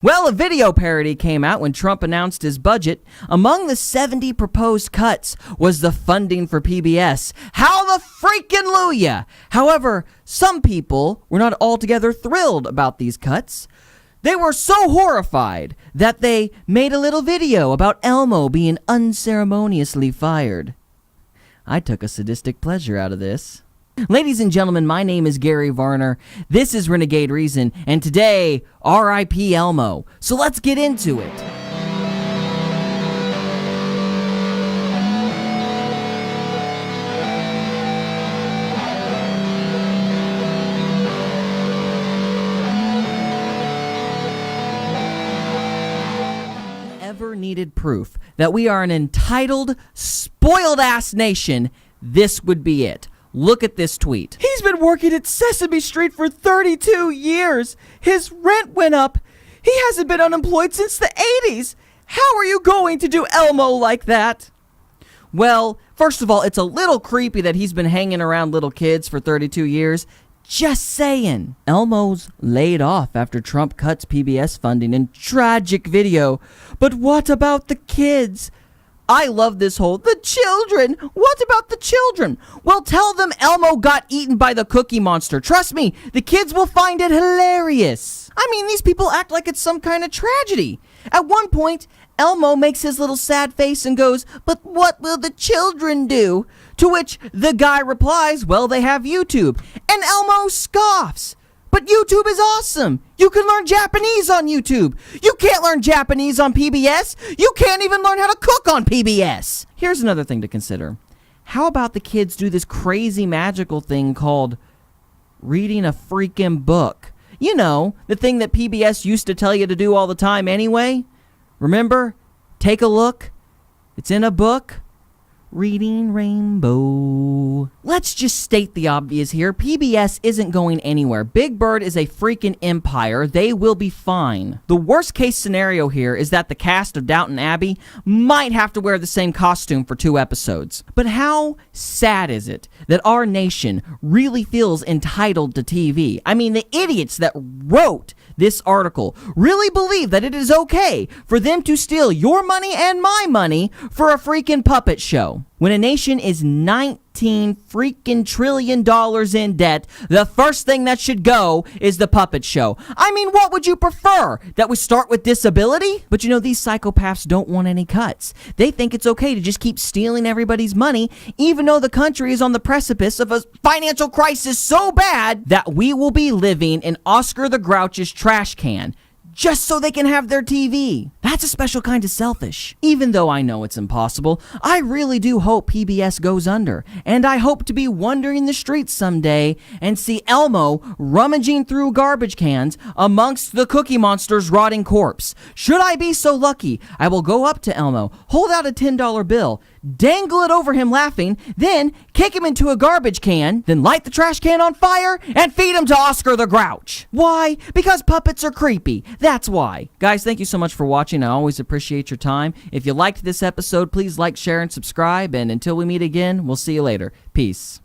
Well, a video parody came out when Trump announced his budget. Among the 70 proposed cuts was the funding for PBS. How the freaking Luya! However, some people were not altogether thrilled about these cuts. They were so horrified that they made a little video about Elmo being unceremoniously fired. I took a sadistic pleasure out of this. Ladies and gentlemen, my name is Gary Varner. This is Renegade Reason, and today, R.I.P. Elmo. So let's get into it. Ever needed proof that we are an entitled, spoiled-ass nation, this would be it. Look at this tweet. He's been working at Sesame Street for 32 years. His rent went up. He hasn't been unemployed since the 80s. How are you going to do Elmo like that? Well, first of all, it's a little creepy that he's been hanging around little kids for 32 years. Just saying. Elmo's laid off after Trump cuts PBS funding in tragic video. But what about the kids? I love this whole, the children. What about the children? Well, tell them Elmo got eaten by the Cookie Monster. Trust me, the kids will find it hilarious. I mean, these people act like it's some kind of tragedy. At one point, Elmo makes his little sad face and goes, "But what will the children do?" To which the guy replies, "Well, they have YouTube." And Elmo scoffs. But YouTube is awesome. You can learn Japanese on YouTube. You can't learn Japanese on PBS. You can't even learn how to cook on PBS. Here's another thing to consider. How about the kids do this crazy magical thing called reading a freaking book? You know, the thing that PBS used to tell you to do all the time anyway. Remember? Take a look. It's in a book. Reading Rainbow. Let's just state the obvious here. PBS isn't going anywhere. Big Bird is a freaking empire. They will be fine. The worst case scenario here is that the cast of Downton Abbey might have to wear the same costume for 2 episodes. But how sad is it that our nation really feels entitled to TV? I mean, the idiots that wrote this article really believe that it is okay for them to steal your money and my money for a freaking puppet show. When a nation is $19 freaking trillion in debt, the first thing that should go is the puppet show. I mean, what would you prefer? That we start with disability? But you know, these psychopaths don't want any cuts. They think it's okay to just keep stealing everybody's money, even though the country is on the precipice of a financial crisis so bad that we will be living in Oscar the Grouch's trash can, just so they can have their TV. That's a special kind of selfish. Even though I know it's impossible, I really do hope PBS goes under. And I hope to be wandering the streets someday and see Elmo rummaging through garbage cans amongst the Cookie Monster's rotting corpse. Should I be so lucky, I will go up to Elmo, hold out a $10 bill, dangle it over him laughing, then kick him into a garbage can, then light the trash can on fire and feed him to Oscar the Grouch. Why? Because puppets are creepy. That's why. Guys, thank you so much for watching. I always appreciate your time. If you liked this episode, please like, share, and subscribe. And until we meet again, we'll see you later. Peace.